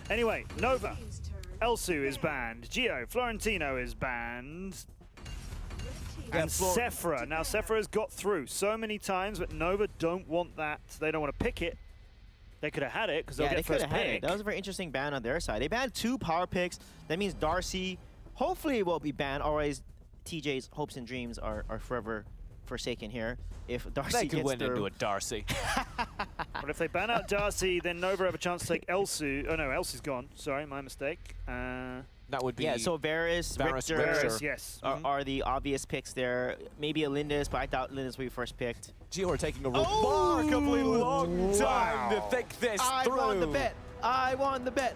Anyway, Nova, Elsu is banned. GeO, Florentino is banned. And Sephra. Now, Sephra's got through so many times, but Nova don't want that. They don't want to pick it. They could have had it because they'll get first pick. That was a very interesting ban on their side. They banned 2 power picks. That means Darcy hopefully will be banned. Otherwise, TJ's hopes and dreams are forever forsaken here. If Darcy they could win into a Darcy. But if they ban out Darcy, then Nova have a chance to take Elsu. Oh no, Elsu's gone. Sorry, my mistake. That would be so Varus, Richter, yes, are the obvious picks there. Maybe a Lindis, but I doubt Lindis will be first picked. GeO are taking a remarkably long time to think this through. I won the bet. I won the bet.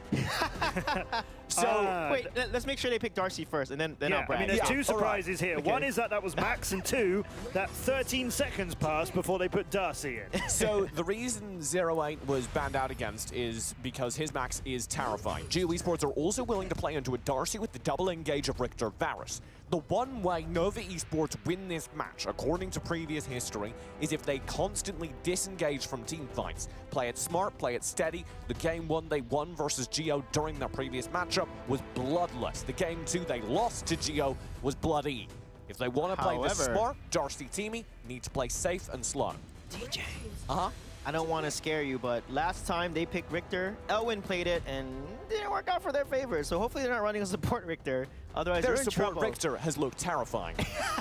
So wait, let's make sure they pick Darcy first, and then I'll brag. I mean, there's 2 surprises here. Okay. One is that was Max, and 2, that 13 seconds passed before they put Darcy in. So the reason 08 was banned out against is because his Max is terrifying. GeO Esports are also willing to play into a Darcy with the double engage of Richter Varus. The one way Nova Esports win this match, according to previous history, is if they constantly disengage from team fights. Play it smart, play it steady. The game 1 they won versus GeO during their previous matchup was bloodless. The game 2 they lost to GeO was bloody. If they want to play this smart, Darcy Teamy need to play safe and slow. DJ. Uh-huh. I don't want to scare you, but last time they picked Richter, Elwin played it and didn't work out for their favor. So hopefully they're not running a support Richter. Otherwise, their they're in support trouble. Richter has looked terrifying.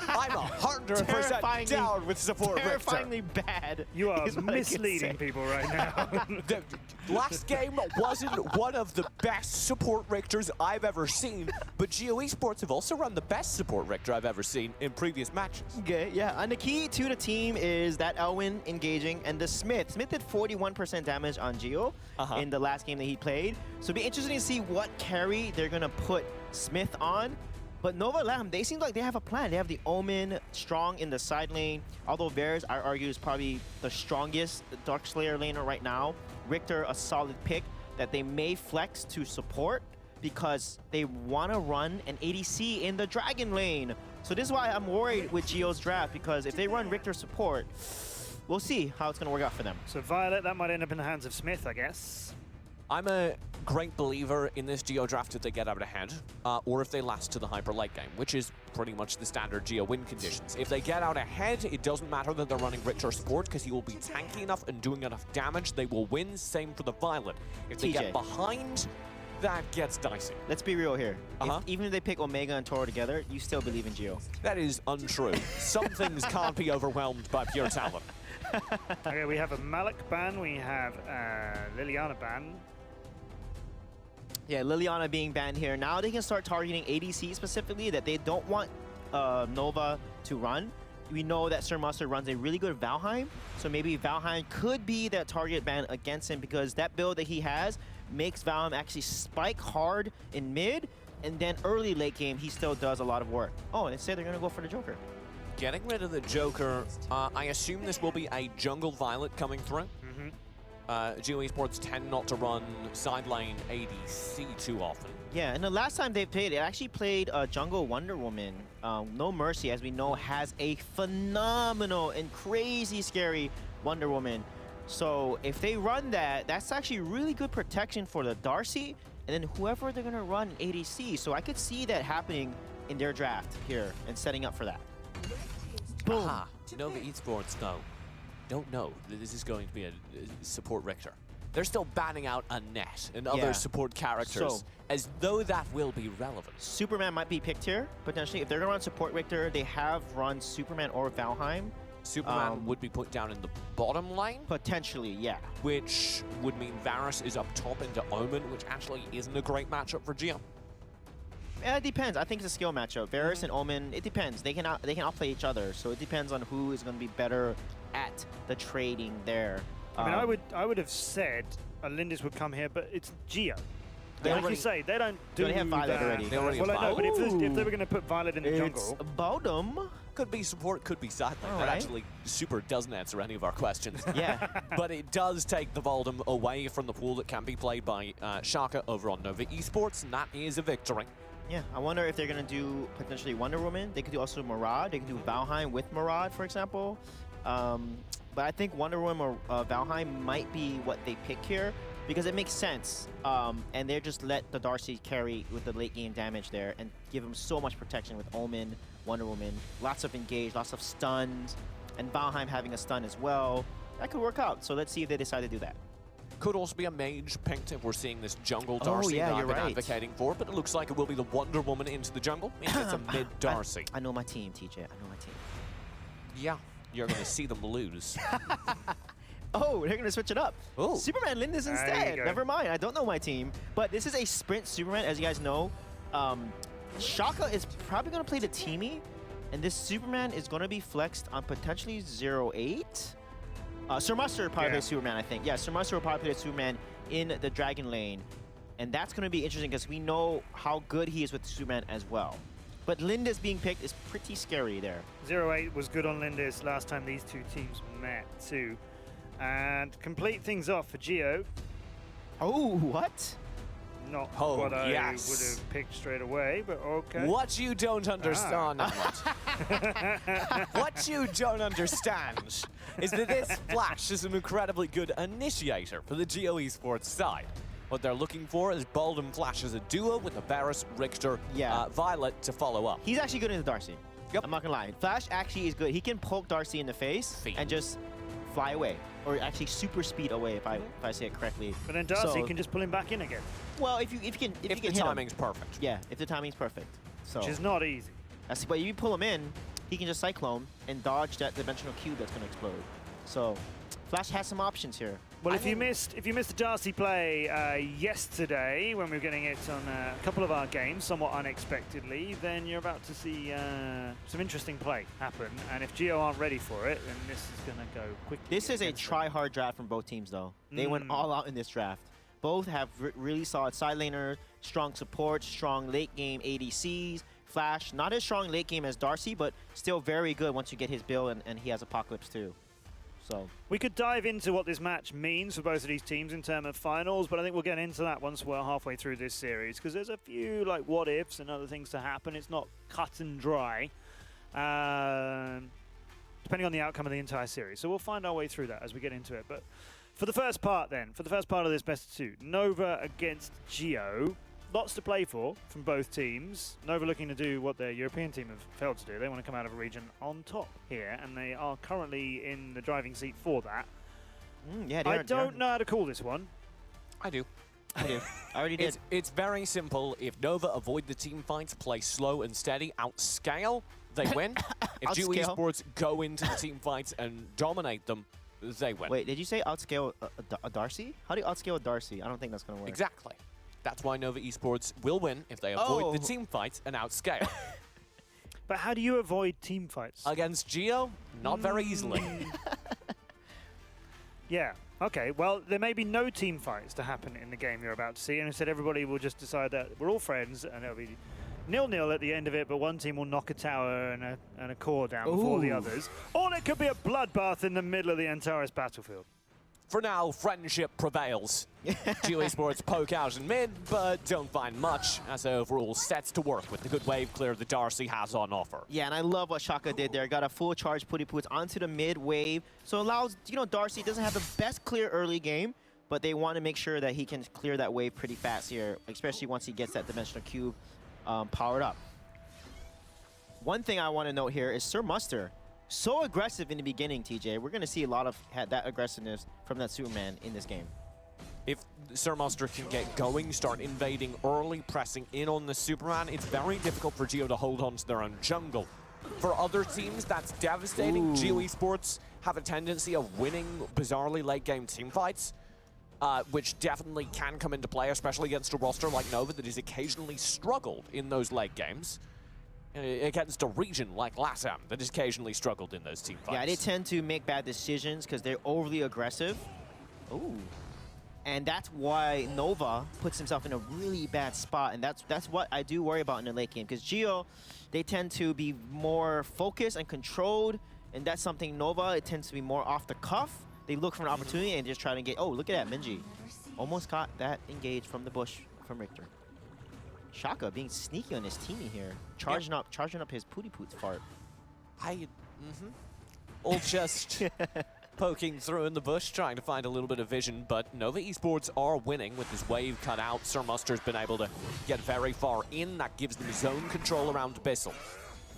I'm 100% down with support Richter. Terrifyingly bad. You are misleading people right now. The last game wasn't one of the best support Richters I've ever seen, but GeO Esports have also run the best support Richter I've ever seen in previous matches. Okay, yeah, and the key to the team is that Elwin engaging and the Smith. Smith did 41% damage on GeO in the last game that he played. So it'd be interesting to see what carry they're going to put Smith on. But Nova LATAM, they seem like they have a plan. They have the Omen strong in the side lane. Although Varus, I argue, is probably the strongest Darkslayer laner right now. Richter, a solid pick that they may flex to support because they want to run an ADC in the Dragon lane. So this is why I'm worried with GeO's draft, because if they run Richter support, we'll see how it's going to work out for them. So Violet, that might end up in the hands of Smith, I guess. I'm a great believer in this GeO draft if they get out ahead, or if they last to the hyper late game, which is pretty much the standard GeO win conditions. If they get out ahead, it doesn't matter that they're running Richter support, because he will be tanky enough and doing enough damage. They will win. Same for the Violet. If they get behind, that gets dicey. Let's be real here. Even if they pick Omega and Toro together, you still believe in GeO. That is untrue. Some things can't be overwhelmed by pure talent. Okay, we have a Malik ban. We have Liliana ban. Yeah, Liliana being banned here. Now they can start targeting ADC specifically that they don't want Nova to run. We know that Sir Mustard runs a really good Valheim, so maybe Valheim could be that target ban against him, because that build that he has makes Valheim actually spike hard in mid, and then early late game he still does a lot of work. Oh, and they say they're going to go for the Joker. Getting rid of the Joker, I assume this will be a jungle Violet coming through. GeO Esports tend not to run side lane ADC too often. Yeah, and the last time they played, it actually played Jungle Wonder Woman. No Mercy, as we know, has a phenomenal and crazy scary Wonder Woman. So if they run that, that's actually really good protection for the Darcy, and then whoever they're going to run ADC. So I could see that happening in their draft here and setting up for that. Boom. Nova Esports, though, don't know that this is going to be a support Richter. They're still banning out Annette and other support characters as though that will be relevant. Superman might be picked here, potentially. If they're going to run support Richter, they have run Superman or Valheim. Superman would be put down in the bottom lane? Potentially, yeah. Which would mean Varus is up top into Omen, which actually isn't a great matchup for GeO. Yeah, it depends. I think it's a skill matchup. Varus and Omen, it depends. They can outplay each other, so it depends on who is going to be better at the trading there. I mean, I would have said a Lindis would come here, but it's GeO. Like you say, they don't do They have Violet already. They already well, I know, but if they were going to put Violet in the jungle... It's Bodum. Could be support, could be side lane. That actually super doesn't answer any of our questions. Yeah. But it does take the Voldem away from the pool that can be played by Shaka over on Nova Esports, and that is a victory. Yeah, I wonder if they're going to do potentially Wonder Woman. They could do also Murad. They could do Valheim with Murad, for example. But I think Wonder Woman or Valheim might be what they pick here. because it makes sense. And they just let the Darcy carry with the late game damage there and give him so much protection with Omen, Wonder Woman, lots of engage, lots of stuns, and Valheim having a stun as well. That could work out. So let's see if they decide to do that. Could also be a mage picked if we're seeing this jungle Darcy yeah, that I've you're been right. advocating for, but it looks like it will be the Wonder Woman into the jungle. Means it's a mid Darcy. I know my team, TJ. I know my team. Yeah, you're going to see them lose. Oh, they're going to switch it up. Oh. Superman Lindis There you instead. go. Never mind. I don't know my team. But this is a sprint Superman, as you guys know. Shaka is probably going to play the Teamy, and this Superman is going to be flexed on potentially 0-8. Sir Muster will probably play Superman, I think. Yeah, Sir Muster will probably play Superman in the Dragon lane. And that's going to be interesting because we know how good he is with Superman as well. But Lindis being picked is pretty scary there. 0-8 was good on Lindis last time these two teams met too. And complete things off for GeO. Oh, what? Not Oh, what I yes. would have picked straight away, but okay. What you don't understand, what you don't understand is that this Flash is an incredibly good initiator for the GeO Esports side. What they're looking for is Bold and Flash as a duo with the Varus, Richter, Violet to follow up. He's actually good in the Darcy. Yep. I'm not gonna lie. Flash actually is good. He can poke Darcy in the face and just fly away, or actually super speed away if I say it correctly. But then Darcy can just pull him back in again, Well, if you can If hit the him. timing's perfect. Yeah, if the timing's perfect. So which is not easy. but if you pull him in, he can just Cyclone and dodge that dimensional cube that's gonna explode. So Flash has some options here. Well, if you missed the Darcy play yesterday when we were getting it on a couple of our games, somewhat unexpectedly, then you're about to see some interesting play happen. And if GeO aren't ready for it, then this is going to go quickly. This is a against them. try-hard draft from both teams, though. They went all out in this draft. Both have really solid side laners, strong support, strong late game ADCs. Flash, not as strong late game as Darcy, but still very good once you get his build, and he has Apocalypse too. So we could dive into what this match means for both of these teams in terms of finals, but I think we'll get into that once we're halfway through this series, because there's a few like what ifs and other things to happen. It's not cut and dry, depending on the outcome of the entire series. So we'll find our way through that as we get into it. But for the first part then, for the first part of this best of two, Nova against GeO. Lots to play for from both teams. Nova looking to do what their European team have failed to do. They want to come out of a region on top here, and they are currently in the driving seat for that. Yeah, I don't know how to call this one. I do. I do. I already did. It's very simple. If Nova avoid the team fights, play slow and steady, outscale, they win. If GeO Outscale? Esports go into the team fights and dominate them, they win. Wait, did you say outscale a Darcy? How do you outscale a Darcy? I don't think that's going to work. Exactly. That's why Nova Esports will win if they avoid the team fights and outscale. But how do you avoid team fights? Against GeO, not very easily. Yeah. Okay. Well, there may be no team fights to happen in the game you're about to see, and instead everybody will just decide that we're all friends, and it'll be 0-0 at the end of it, but one team will knock a tower and a core down before the others. Or it could be a bloodbath in the middle of the Antares battlefield. For now, friendship prevails. GeO Esports poke out in mid, but don't find much, as overall sets to work with the good wave clear the Darcy has on offer. Yeah, and I love what Shaka did there. Got a full charge putty puts onto the mid wave. So allows, Darcy doesn't have the best clear early game, but they want to make sure that he can clear that wave pretty fast here, especially once he gets that dimensional cube powered up. One thing I want to note here is Sir Muster. So aggressive in the beginning, TJ. We're going to see a lot of that aggressiveness from that Superman in this game. If Sir Muster can get going, start invading early, pressing in on the Superman, it's very difficult for GeO to hold on to their own jungle. For other teams, that's devastating. GeO Esports have a tendency of winning bizarrely late-game teamfights, which definitely can come into play, especially against a roster like Nova that has occasionally struggled in those late games. Against a region like LATAM that has occasionally struggled in those team fights. Yeah, they tend to make bad decisions because they're overly aggressive. Ooh. And that's why Nova puts himself in a really bad spot, and that's what I do worry about in the late game, because GeO, they tend to be more focused and controlled, and that's something Nova, it tends to be more off the cuff. They look for an opportunity and just try to get, oh, look at that, Minji. Almost got that engaged from the bush from Richter. Shaka being sneaky on his teamie here, charging up his pooty poots fart. All just poking through in the bush, trying to find a little bit of vision, but Nova Esports are winning with this wave cut out. Sir Muster's been able to get very far in. That gives them zone control around Abyssal.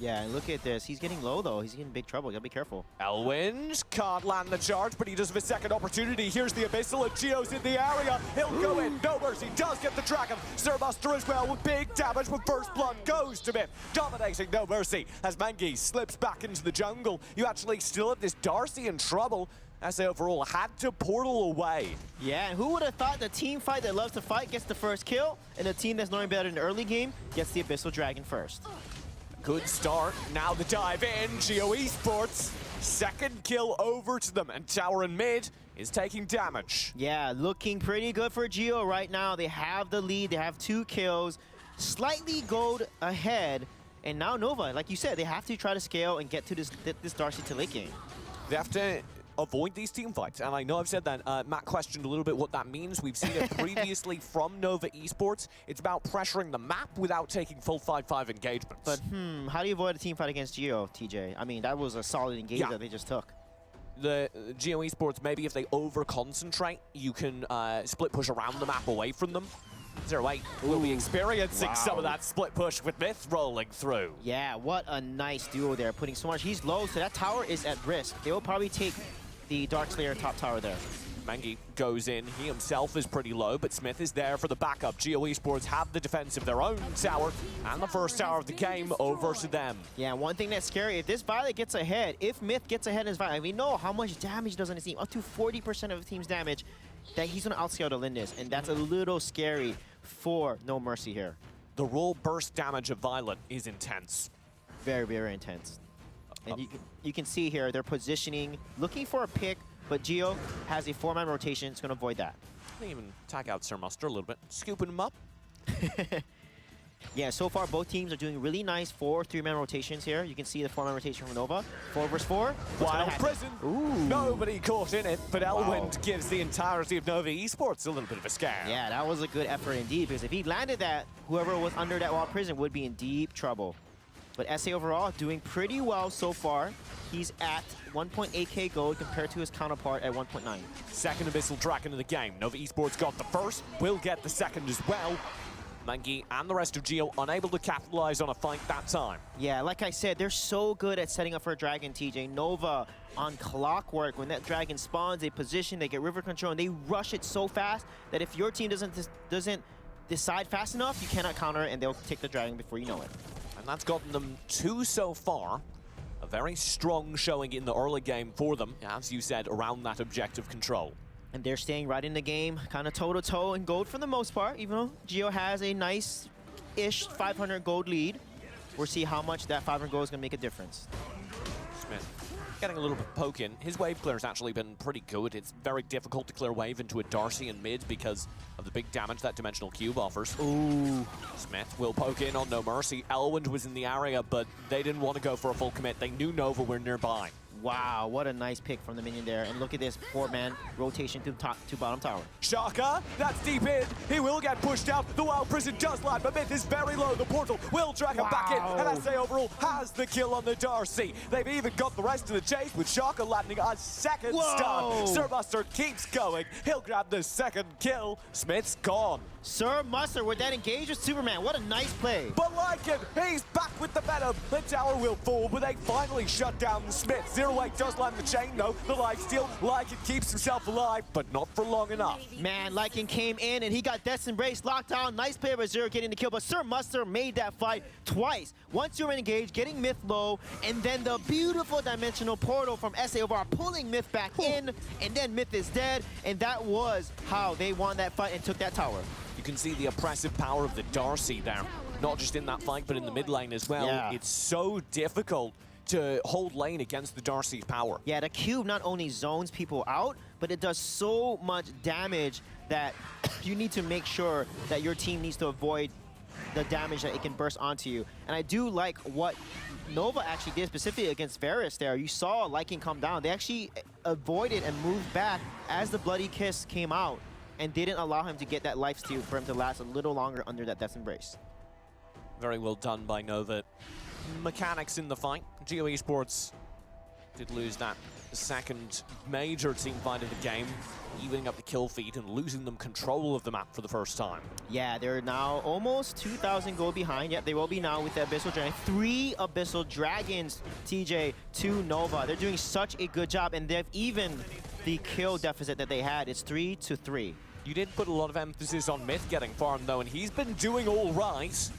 Yeah, and look at this. He's getting low, though. He's getting big trouble. You gotta be careful. Elwind can't land the charge, but he does have a second opportunity. Here's the Abyssal, and GeO's in the area. He'll go in. No mercy. Does get the Dragon. Sir Muster as well with big damage, but first blood goes to Myth. Dominating No Mercy as Mangi slips back into the jungle. You actually still have this Darcy in trouble, as they overall had to portal away. Yeah, and who would have thought the team fight that loves to fight gets the first kill, and the team that's knowing better in the early game gets the Abyssal Dragon first. Good start. Now the dive in. GeO Esports, second kill over to them, and tower in mid is taking damage. Yeah, looking pretty good for GeO right now. They have the lead. They have 2 kills, slightly gold ahead, and now Nova, like you said, they have to try to scale and get to this Darcy to late game. They have to avoid these team fights, and I know I've said that. Matt questioned a little bit what that means. We've seen it previously from Nova Esports. It's about pressuring the map without taking full 5-5 engagements. But how do you avoid a team fight against GeO, TJ? I mean, that was a solid engagement that they just took. The GeO Esports, maybe if they over-concentrate, you can split push around the map away from them. 0-8 will be experiencing some of that split push with Myth rolling through. Yeah, what a nice duo there, putting so much. He's low, so that tower is at risk. They will probably take the Darkslayer top tower there. Mangi goes in. He himself is pretty low, but Smith is there for the backup. GeO Esports have the defense of their own tower, and the first tower of the game over to them. Yeah, one thing that's scary, if this Violet gets ahead, if Myth gets ahead in his Violet, we know how much damage he does on his team, up to 40% of the team's damage, that he's going to outscale the Lindis, and that's a little scary for No Mercy here. The raw burst damage of Violet is intense. Very, very intense. And you can see here, they're positioning, looking for a pick, but GeO has a 4-man rotation. It's going to avoid that. They even tag out Sir Muster a little bit, scooping him up. Yeah, so far both teams are doing really nice 4 3-man rotations here. You can see the 4-man rotation from Nova. 4 versus 4. Wild Prison. Ooh. Nobody caught in it, but Elwind gives the entirety of Nova Esports a little bit of a scare. Yeah, that was a good effort indeed, because if he landed that, whoever was under that Wild Prison would be in deep trouble. But SA overall doing pretty well so far. He's at 1.8k gold compared to his counterpart at 1.9. Second Abyssal Dragon of the game. Nova Esports got the first, will get the second as well. Mangi and the rest of GeO unable to capitalize on a fight that time. Yeah, like I said, they're so good at setting up for a dragon, TJ. Nova on clockwork. When that dragon spawns, they position, they get river control, and they rush it so fast that if your team doesn't decide fast enough, you cannot counter it, and they'll take the dragon before you know it. And that's gotten them 2 so far. A very strong showing in the early game for them, as you said, around that objective control. And they're staying right in the game, kind of toe-to-toe in gold for the most part, even though GeO has a nice-ish 500 gold lead. We'll see how much that 500 gold is going to make a difference. Smith getting a little bit poke in. His wave clear has actually been pretty good. It's very difficult to clear wave into a Darcy in mid because of the big damage that Dimensional Cube offers. Ooh. Smith will poke in on No Mercy. Elwind was in the area, but they didn't want to go for a full commit. They knew Nova were nearby. Wow, what a nice pick from the minion there. And look at this 4-man rotation to top to bottom tower. Shaka, that's deep in. He will get pushed out. The Wild Prison does land, but Myth is very low. The portal will drag him back in. And SA overall has the kill on the Darcy. They've even got the rest of the chase with Shaka landing a second stun. Sir Muster keeps going. He'll grab the second kill. Smith's gone. Sir Muster with that engage with Superman. What a nice play. But like him, he's back with the venom. The tower will fall, but they finally shut down Smith. 0-8 does land the chain, though. The lifesteal, Lycan keeps himself alive, but not for long enough. Man, Lycan came in and he got Death's Embrace locked down. Nice play by Zero getting the kill, but Sir Muster made that fight twice. Once you were engaged, getting Myth low, and then the beautiful dimensional portal from SA over pulling Myth back in, and then Myth is dead, and that was how they won that fight and took that tower. You can see the oppressive power of the Darcy there. Not just in that fight, but in the mid lane as well. Yeah. It's so difficult to hold lane against the Darcy's power. Yeah, the cube not only zones people out, but it does so much damage that you need to make sure that your team needs to avoid the damage that it can burst onto you. And I do like what Nova actually did specifically against Varus there. You saw Lycan come down. They actually avoided and moved back as the Bloody Kiss came out and didn't allow him to get that lifesteal for him to last a little longer under that Death's Embrace. Very well done by Nova. Mechanics in the fight. GeO Esports did lose that second major team fight of the game, evening up the kill feed and losing them control of the map for the first time. Yeah, they're now almost 2,000 gold behind. Yep, they will be now with the Abyssal Dragon. 3 Abyssal Dragons, TJ, to Nova. They're doing such a good job, and they've evened the kill deficit that they had. It's 3-3. You did put a lot of emphasis on Myth getting farmed though, and he's been doing all right.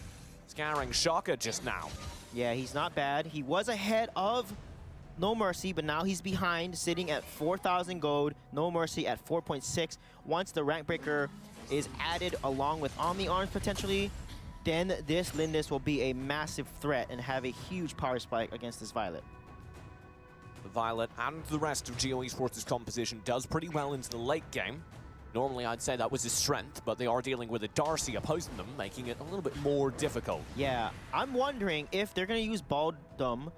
Scaring Shaka just now. Yeah, he's not bad. He was ahead of No Mercy, but now he's behind, sitting at 4,000 gold. No Mercy at 4.6. Once the rank breaker is added along with Omni Arms potentially, then this Lindis will be a massive threat and have a huge power spike against this Violet. Violet and the rest of GeO Esports' composition does pretty well into the late game. Normally, I'd say that was his strength, but they are dealing with a Darcy opposing them, making it a little bit more difficult. Yeah, I'm wondering if they're going to use Baldum.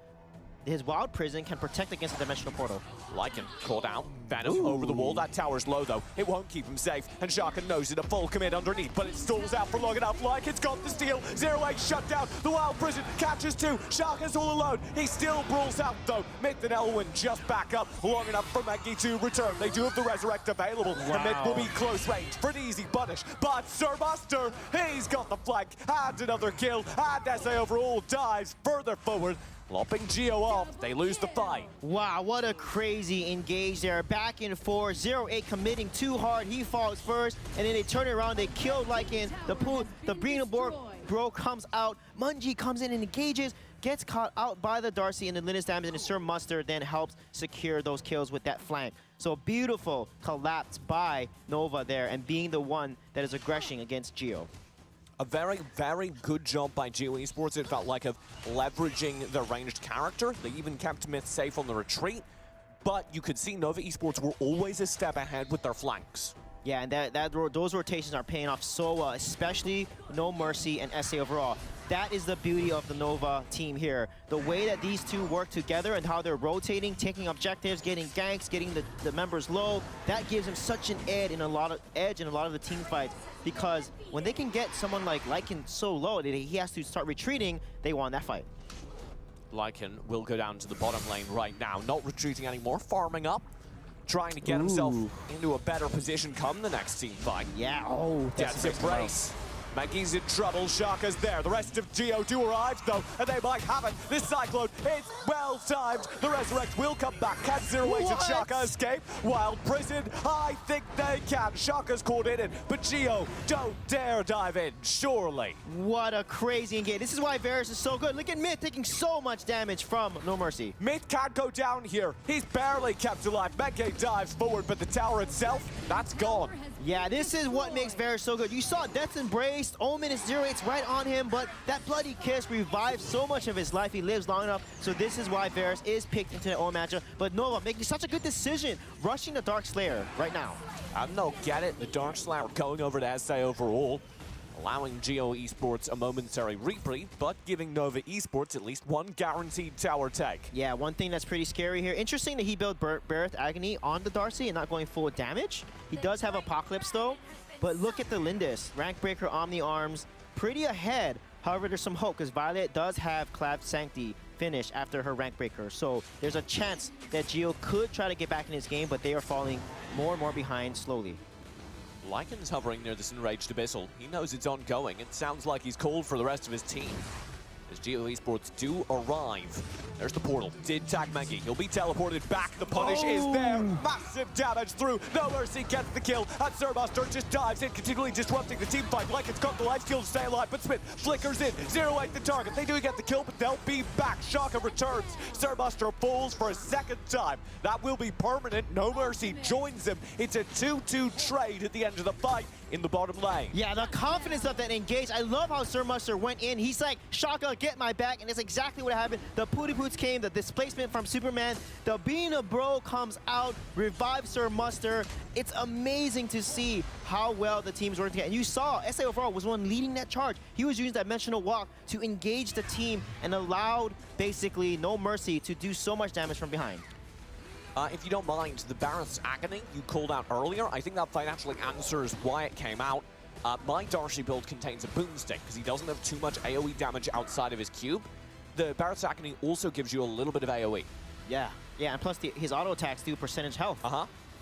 His Wild Prison can protect against the Dimensional Portal. Lycan caught out. Venom over the wall. That tower's low, though. It won't keep him safe. And Shaka knows it. A full commit underneath, but it stalls out for long enough. Lycan's got the steal. 0-8 shut down. The Wild Prison catches 2. Shaka's all alone. He still brawls out, though. Myth and Elwin just back up long enough for Maggie to return. They do have the Resurrect available. Wow. And Myth will be close range for an easy punish. But Sir Buster, he's got the flank. And another kill. And SA overall dives further forward. Lopping GeO off, they lose the fight. Wow, what a crazy engage there. Back and forth, 0-8 committing too hard. He falls first, and then they turn it around. They kill Lycan. The Brinaborg bro comes out. Mungie comes in and engages, gets caught out by the Darcy and the Linus damage, and Sir Muster then helps secure those kills with that flank. So beautiful collapse by Nova there, and being the one that is aggressing against GeO. A very, very good job by GeO Esports. It felt like of leveraging the ranged character. They even kept Myth safe on the retreat. But you could see Nova Esports were always a step ahead with their flanks. Yeah, and those rotations are paying off so well, especially No Mercy and SA overall. That is the beauty of the Nova team here. The way that these two work together and how they're rotating, taking objectives, getting ganks, getting the members low, that gives them such an edge in a lot of the team fights. Because when they can get someone like Lycan so low that he has to start retreating, they won that fight. Lycan will go down to the bottom lane right now, not retreating anymore, farming up, trying to get himself into a better position come the next team fight. Yeah, oh, Death's Embrace. Maggie's in trouble, Shaka's there. The rest of GeO do arrive, though, and they might have it. This Cyclone is well timed. The Resurrect will come back. Can 0-8 and Shaka escape? Wild Prison, I think they can. Shaka's caught in it, but GeO don't dare dive in, surely. What a crazy engage. This is why Varus is so good. Look at Myth taking so much damage from No Mercy. Myth can't go down here. He's barely kept alive. Menge dives forward, but the tower itself, that's gone. Yeah, this is what makes Varus so good. You saw Death's Embrace, Omen is 0-8's right on him, but that Bloody Kiss revives so much of his life. He lives long enough, so this is why Varus is picked into the Omen matchup. But Nova making such a good decision, rushing the Dark Slayer right now. I don't know, get it. The Dark Slayer going over to SA overall, allowing GeO Esports a momentary reprieve, but giving Nova Esports at least one guaranteed tower take. Yeah, one thing that's pretty scary here. Interesting that he built Barrett Agony on the Darcy and not going full damage. He does have Apocalypse though, but look at the Lindis. Rank Breaker, Omni Arms, pretty ahead. However, there's some hope because Violet does have Clav Sancti finish after her Rank Breaker. So there's a chance that GeO could try to get back in this game, but they are falling more and more behind slowly. Lycan's hovering near this enraged Abyssal. He knows it's ongoing. It sounds like he's called for the rest of his team. As GeO Esports do arrive. There's the portal. Did tag Maggie. He'll be teleported back. The punish is there. Massive damage through. No Mercy gets the kill. And Sir Buster just dives in, continually disrupting the team fight. Lycan's got the life steal to stay alive, but Smith flickers in. 0-8 the target. They do get the kill, but they'll be back. Shaka returns. Sir Buster falls for a second time. That will be permanent. No Mercy joins him. It's a 2-2 trade at the end of the fight in the bottom lane. Yeah, the confidence of that engage. I love how Sir Muster went in. He's like, Shaka, get my back, and it's exactly what happened. The Pooty Poots came, the displacement from Superman. The Being a Bro comes out, revives Sir Muster. It's amazing to see how well the team's working together. And you saw SA overall was one leading that charge. He was using Dimensional Walk to engage the team and allowed, basically, No Mercy to do so much damage from behind. If you don't mind, the Barrett's Agony you called out earlier, I think that fight actually answers why it came out. My Darcy build contains a boomstick because he doesn't have too much AoE damage outside of his cube. The Barrett's Agony also gives you a little bit of AoE. Yeah, Yeah, and plus his auto attacks do percentage health.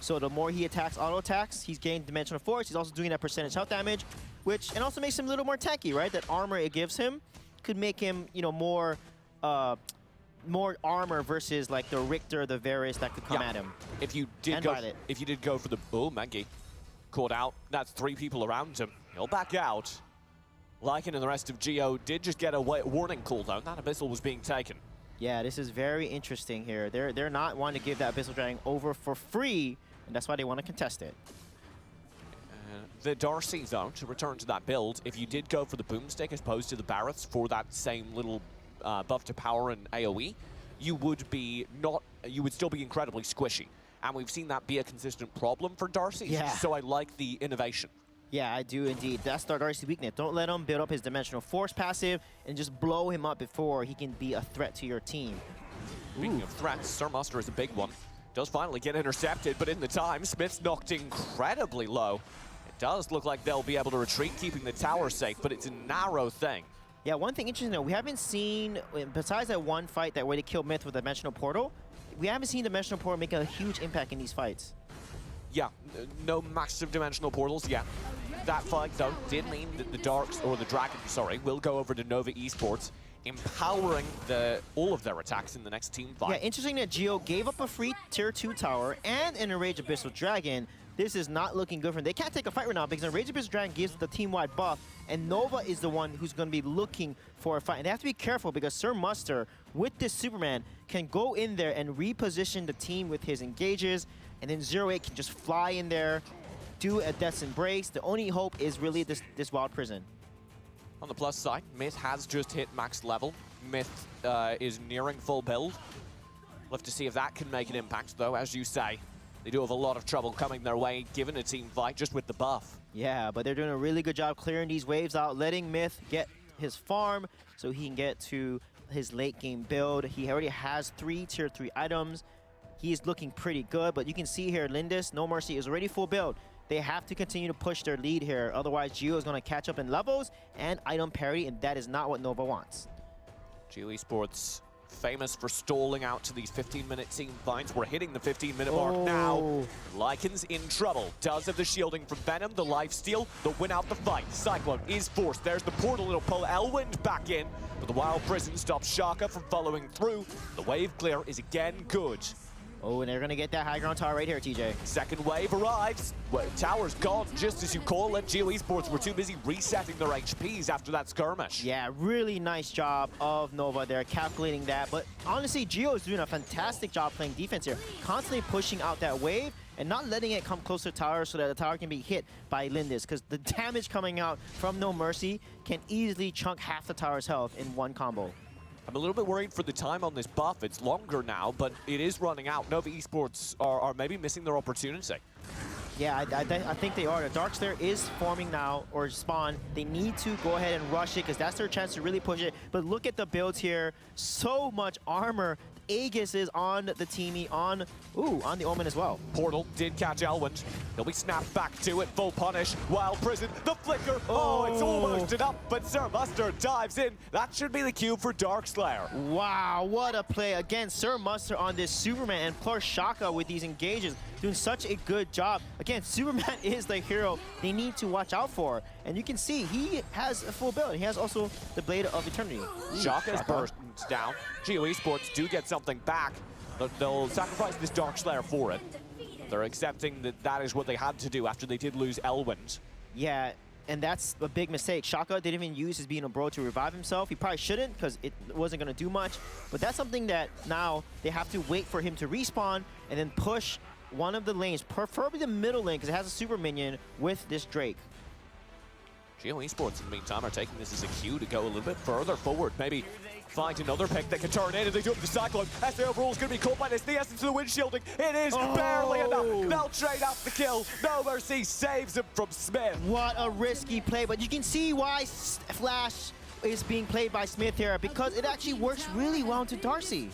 So the more he attacks auto attacks, he's gaining dimensional force. He's also doing that percentage health damage, and also makes him a little more tanky, right? That armor it gives him could make him, more armor versus like the Richter, the Varus that could come at him. If you did go for the Mangi caught out, that's 3 people around him. He'll back out. Lycan and the rest of GeO did just get a warning cooldown. That Abyssal was being taken. Yeah, this is very interesting here. They're not wanting to give that Abyssal Dragon over for free, and that's why they want to contest it. The Darcy, though, to return to that build, if you did go for the Boomstick as opposed to the Barretts for that same little buff to power and AoE, you would still be incredibly squishy. And we've seen that be a consistent problem for Darcy, so I like the innovation. Yeah, I do indeed. That's Darcy's weakness. Don't let him build up his dimensional force passive and just blow him up before he can be a threat to your team. Speaking of threats, Sir Muster is a big one. Does finally get intercepted, but in the time, Smith's knocked incredibly low. It does look like they'll be able to retreat, keeping the tower safe, but it's a narrow thing. Yeah, one thing interesting though, we haven't seen, besides that one fight where they killed Myth with Dimensional Portal, we haven't seen Dimensional Portal make a huge impact in these fights. Yeah, no massive Dimensional Portals yet. That fight, though, did mean that the Darks, or the Dragon, sorry, will go over to Nova Esports, empowering all of their attacks in the next team fight. Yeah, interesting that GeO gave up a free Tier 2 tower and an Enraged Abyssal Dragon. This is not looking good for them. They can't take a fight right now because Enraged Abyssal Dragon gives the team-wide buff, and Nova is the one who's going to be looking for a fight. And they have to be careful because Sir Muster, with this Superman, can go in there and reposition the team with his engages, and then 08 can just fly in there, do a Death's Embrace. The only hope is really this Wild Prison. On the plus side, Myth has just hit max level. Myth is nearing full build. We'll have to see if that can make an impact, though, as you say. They do have a lot of trouble coming their way, given a team fight, just with the buff. Yeah, but they're doing a really good job clearing these waves out, letting Myth get his farm so he can get to his late game build. He already has 3 Tier 3 items. He's looking pretty good, but you can see here, Lindis, No Mercy is already full build. They have to continue to push their lead here. Otherwise, GeO is going to catch up in levels and item parity, and that is not what Nova wants. GeO Esports, famous for stalling out to these 15-minute team fights. We're hitting the 15-minute mark now. Lycan's in trouble. Does have the shielding from Venom, the lifesteal, the win out the fight. Cyclone is forced. There's the portal. It'll pull Elwind back in, but the Wild Prison stops Shaka from following through. The wave clear is again good. Oh, and they're going to get that high ground tower right here, TJ. Second wave arrives. Well, tower's gone, just as you call it. GeO Esports were too busy resetting their HPs after that skirmish. Yeah, really nice job of Nova there, calculating that. But honestly, GeO is doing a fantastic job playing defense here, constantly pushing out that wave and not letting it come close to the tower so that the tower can be hit by Lindis, because the damage coming out from No Mercy can easily chunk half the tower's health in one combo. I'm a little bit worried for the time on this buff. It's longer now, but it is running out. Nova Esports are maybe missing their opportunity. Yeah, I think they are. The Dark Slayer is forming now, or spawn. They need to go ahead and rush it, because that's their chance to really push it. But look at the builds here. So much armor. Aegis is on the teamie, on the Omen as well. Portal did catch Elwind. He'll be snapped back to it. Full punish. Wild Prison. The flicker. Oh, it's almost enough, but Sir Muster dives in. That should be the cue for Dark Slayer. Wow, what a play. Again, Sir Muster on this Superman, and plus Shaka with these engages, doing such a good job. Again, Superman is the hero they need to watch out for. And you can see he has a full build. He has also the Blade of Eternity. Shaka's burst down. GeO Esports do get something back, but they'll sacrifice this Dark Slayer for it. They're accepting that that is what they had to do after they did lose Elwind. Yeah, and that's a big mistake. Shaka didn't even use his being a bro to revive himself. He probably shouldn't, because it wasn't going to do much. But that's something that now they have to wait for him to respawn and then push one of the lanes, preferably the middle lane, because it has a super minion with this Drake. GeO Esports, in the meantime, are taking this as a cue to go a little bit further forward. Maybe find another pick that can turn in, and they do up the Cyclone. SA overall is going to be caught by this. The essence of the wind shielding. It is barely enough. They'll trade out the kill. No Mercy saves him from Smith. What a risky play, but you can see why Flash is being played by Smith here, because it actually works really well into Darcy.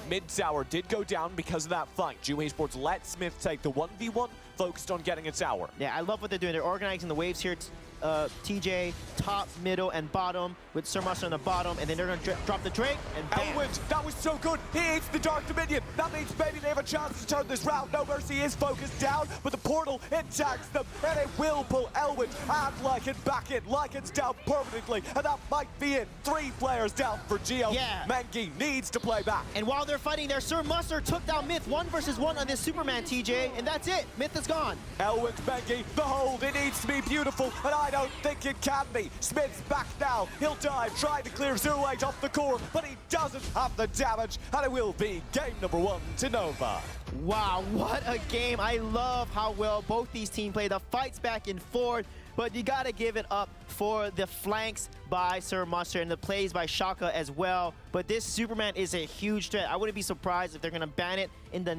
Mid-tower did go down because of that fight. GeO Esports let Smith take the 1v1, focused on getting a tower. Yeah, I love what they're doing. They're organizing the waves here. TJ top, middle, and bottom with Sirmaster on the bottom, and then they're going to drop the Drake and bam. Elwood, that was so good. He eats the Dark Dominion. That means maybe they have a chance to turn this round. No Mercy is focused down, but the portal, it tags them, and it will pull Elwood and Lycan back in. Lycan's down permanently, and that might be it. 3 players down for GeO. Yeah. Mengi needs to play back. And while they're fighting there, Sirmaster took down Myth 1 versus 1 on this Superman, TJ, and that's it. Myth is gone. Elwood, Mengi, the hold, it needs to be beautiful, and I don't think it can be. Smith's back now. He'll dive, try to clear 0-8 off the core, but he doesn't have the damage, and it will be game number 1 to Nova. Wow, what a game. I love how well both these teams play. The fights back and forth, but you gotta give it up for the flanks by Sirmaster and the plays by Shaka as well. But this Superman is a huge threat. I wouldn't be surprised if they're gonna ban it in the